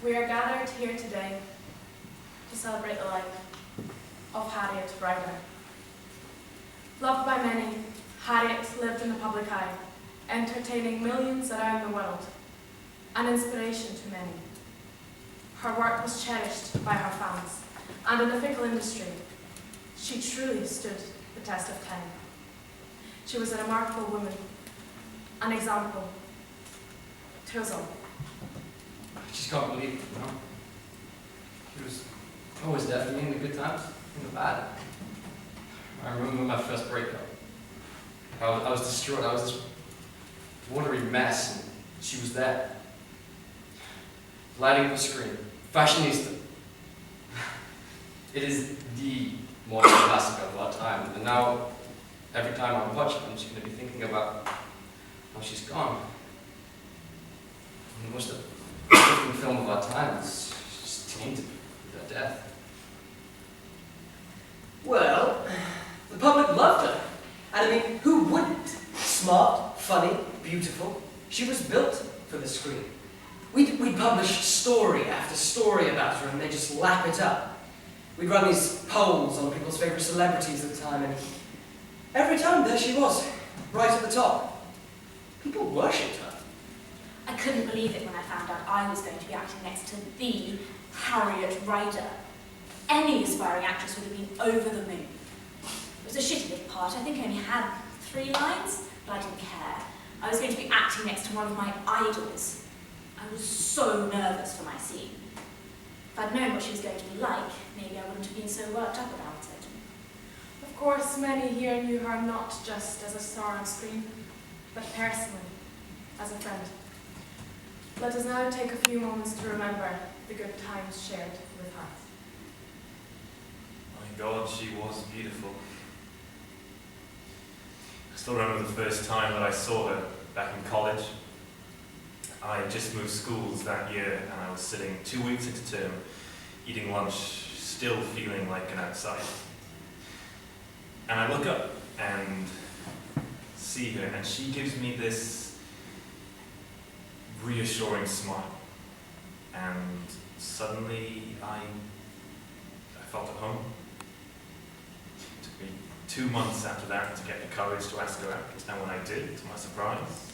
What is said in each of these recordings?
We are gathered here today to celebrate the life of Harriet Ryder. Loved by many, Harriet lived in the public eye, entertaining millions around the world, an inspiration to many. Her work was cherished by her fans, and in the fickle industry, she truly stood the test of time. She was a remarkable woman, an example to us all. I just can't believe it, you know? She was always there for me in the good times, in the bad. I remember my first breakup. I was distraught. I was this watery mess, and she was there. Lighting up the screen. Fashionista. It is the modern classic of our time. And now, every time I watch it, I'm just going to be thinking about how she's gone. And most of the film of our time is just tainted with her death. Well, the public loved her. And I mean, who wouldn't? Smart, funny, beautiful. She was built for the screen. We'd publish story after story about her and they'd just lap it up. We'd run these polls on people's favourite celebrities at the time, and every time there she was, right at the top. People worshipped her. I couldn't believe it when I found out I was going to be acting next to the Harriet Ryder. Any aspiring actress would have been over the moon. It was a shitty little part. I think I only had 3 lines, but I didn't care. I was going to be acting next to one of my idols. I was so nervous for my scene. If I'd known what she was going to be like, maybe I wouldn't have been so worked up about it. Of course, many here knew her not just as a star on screen, but personally, as a friend. Let us now take a few moments to remember the good times shared with her. My God, she was beautiful. I still remember the first time that I saw her back in college. I had just moved schools that year and I was sitting 2 weeks into term, eating lunch, still feeling like an outsider. And I look up and see her, and she gives me this reassuring smile. And suddenly I felt at home. It took me 2 months after that to get the courage to ask her out, and when I did, to my surprise,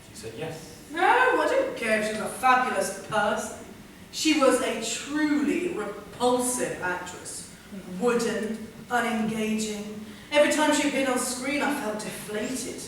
she said yes. No, I don't care if she was a fabulous person. She was a truly repulsive actress. Wooden, unengaging. Every time she appeared on screen, I felt deflated.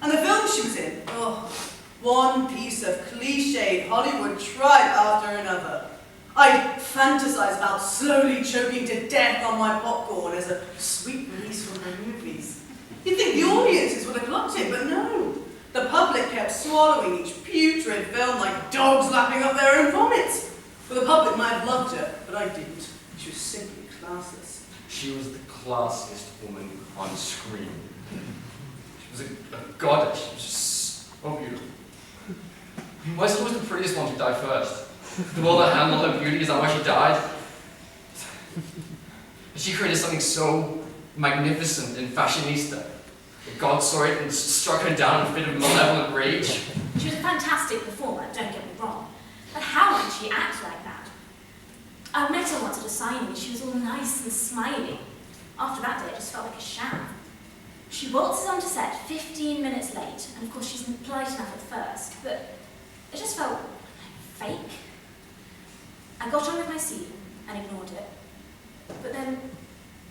And the film she was in, oh, one piece of cliched Hollywood tripe after another. I'd fantasize about slowly choking to death on my popcorn as a sweet release from her movies. You'd think the audiences would have loved it, but no. The public kept swallowing each putrid film like dogs lapping up their own vomits. Well, the public might have loved her, but I didn't. She was simply classless. She was the classiest woman on screen. She was a goddess. She was just so beautiful. Why was the prettiest one to die first? With all that hand, all her beauty, is that why she died? She created something so magnificent and fashionista. God saw it and struck her down in a fit of malevolent rage. She was a fantastic performer, don't get me wrong. But how could she act like that? I met her once at a signing and she was all nice and smiley. After that day, it just felt like a sham. She waltzes onto set 15 minutes late, and of course she's polite enough at first, but it just felt fake. I got on with my scene and ignored it. But then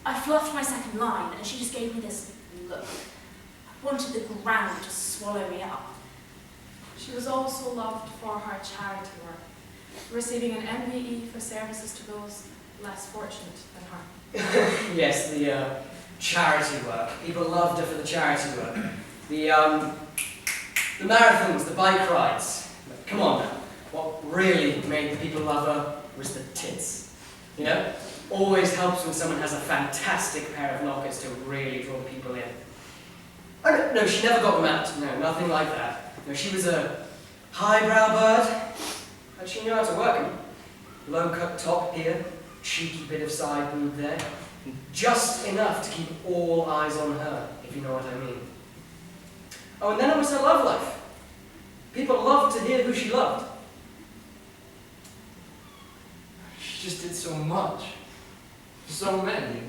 I fluffed my second line and she just gave me this look. I wanted the ground to swallow me up. She was also loved for her charity work, receiving an MBE for services to those less fortunate than her. Yes, the charity work. People loved her for the charity work. The marathons, the bike rides. Come on now. What really made the people love her was the tits. You know? Always helps when someone has a fantastic pair of knockers to really draw people in. Oh, no, she never got them out. No, nothing like that. No, she was a highbrow bird, but she knew how to work them. Low-cut top here, cheeky bit of side boob there, just enough to keep all eyes on her, if you know what I mean. Oh, and then it was her love life. People loved to hear who she loved. just did so much. For so many.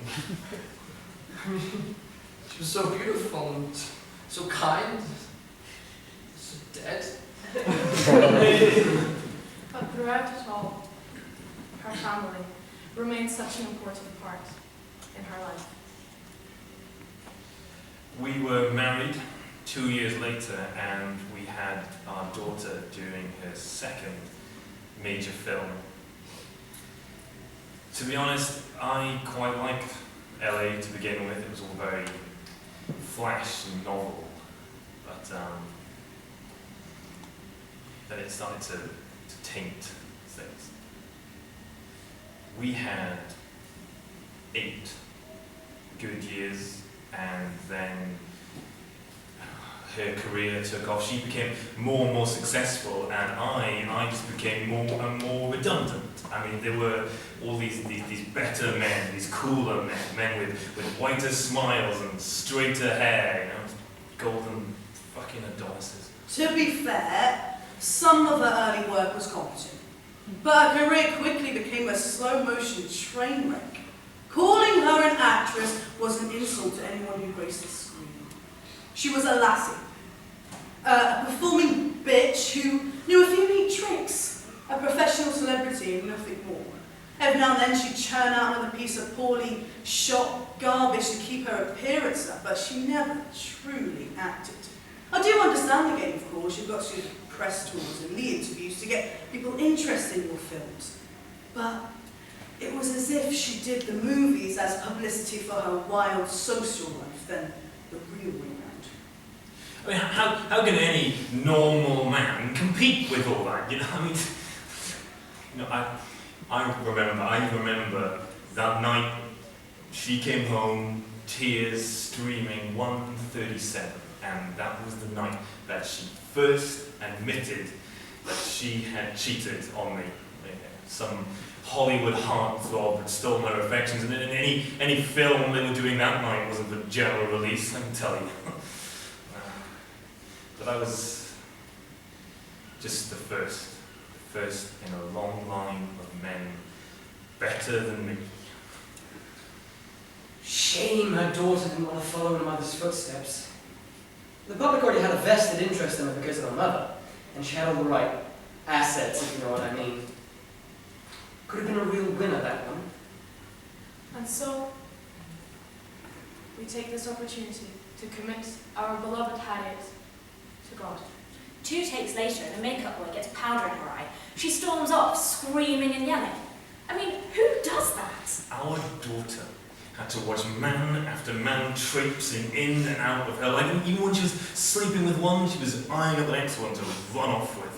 I mean, she was so beautiful and so kind, so dead. But throughout it all, her family remained such an important part in her life. We were married 2 years later, and we had our daughter during her second major film. To be honest, I quite liked LA to begin with. It was all very flash and novel, but then it started to taint things. We had 8 good years, and then her career took off. She became more and more successful, and I just became more and more redundant. I mean, there were all these better men, these cooler men with whiter smiles and straighter hair, you know, golden fucking Adonises. To be fair, some of her early work was competent, but her career quickly became a slow-motion train wreck. Calling her an actress was an insult to anyone who graced the screen. She was a lassie, a performing bitch who knew a few neat tricks, a professional celebrity and nothing more. Every now and then she'd churn out another piece of poorly shot garbage to keep her appearance up, but she never truly acted. I do understand the game, of course. You've got to do press tours and the interviews to get people interested in your films. But it was as if she did the movies as publicity for her wild social life than the real way around. I mean, how can any normal man compete with all that? You know, I mean, you know, I remember that night she came home, tears streaming, 1:37, and that was the night that she first admitted that she had cheated on me. Some Hollywood heartthrob had stolen her affections, and any film they were doing that night wasn't for general release, I can tell you. But I was just the first in a long line of men better than me. Shame her daughter didn't want to follow in her mother's footsteps. The public already had a vested interest in her because of her mother, and she had all the right assets, if you know what I mean. Could have been a real winner, that one. And so, we take this opportunity to commit our beloved Harriet to God. 2 takes later, and the makeup boy gets powder in her eye. She storms off, screaming and yelling. I mean, who does that? Our daughter had to watch man after man traipsing in and out of her life. And even when she was sleeping with one, she was eyeing up the next one to run off with.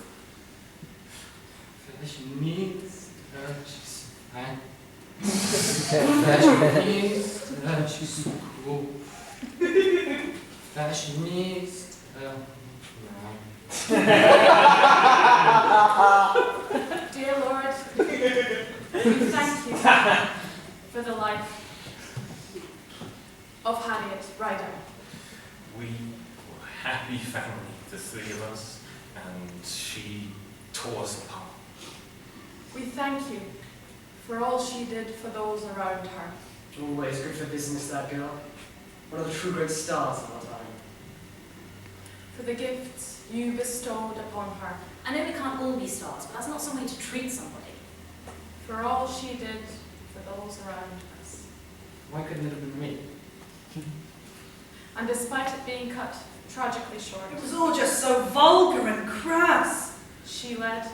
Dear Lord, we thank you for the life of Harriet Ryder. We were a happy family, the 3 of us, and she tore us apart. We thank you for all she did for those around her. Always good for business, that girl. One of the true great stars of our time. For the gifts you bestowed upon her. I know we can't all be stars, but that's not some way to treat somebody. For all she did for those around us. Why couldn't it have been me? And despite it being cut tragically short, It was all just so vulgar and crass. she led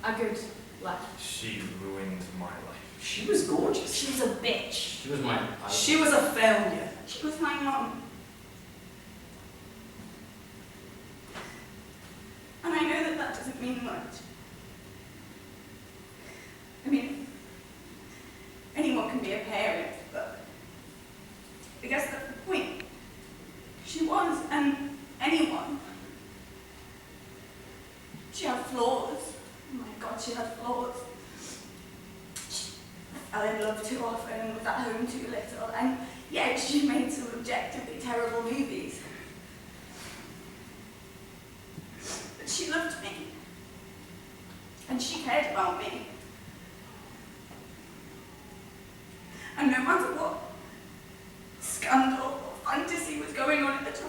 a good life. She ruined my life. She was gorgeous. She was a bitch. She was my idol. She was a failure. She was my mum. And I know that that doesn't mean much. I mean, anyone can be a parent, but I guess that's the point. She was, and anyone. She had flaws. Oh my God, she had flaws. She fell in love too often and was at home too little, and yet she made some objectively terrible movies. But she loved me, and she cared about me.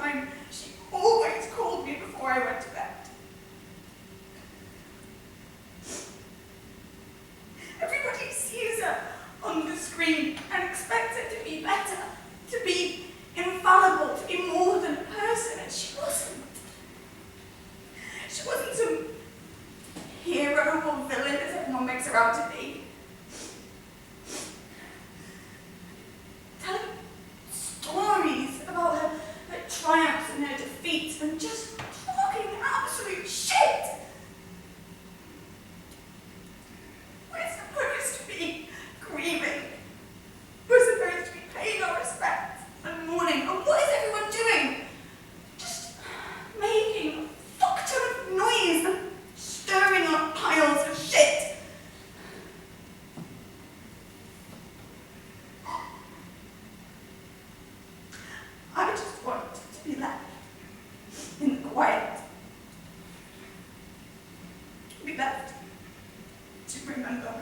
time, she always called me before I went to bed. Everybody sees her on the screen and expects her to be better, to be infallible, to be more than a person, and she wasn't. She wasn't some hero or villain as everyone makes her out to be. Telling stories about her triumphs and her defeats and just talking absolute shit. We're supposed to be grieving. We're supposed to be paying our respects and mourning. And what is everyone doing? Just making a fuck ton of noise and stirring up piles of shit. I just want to be left in the quiet. Be left to remember.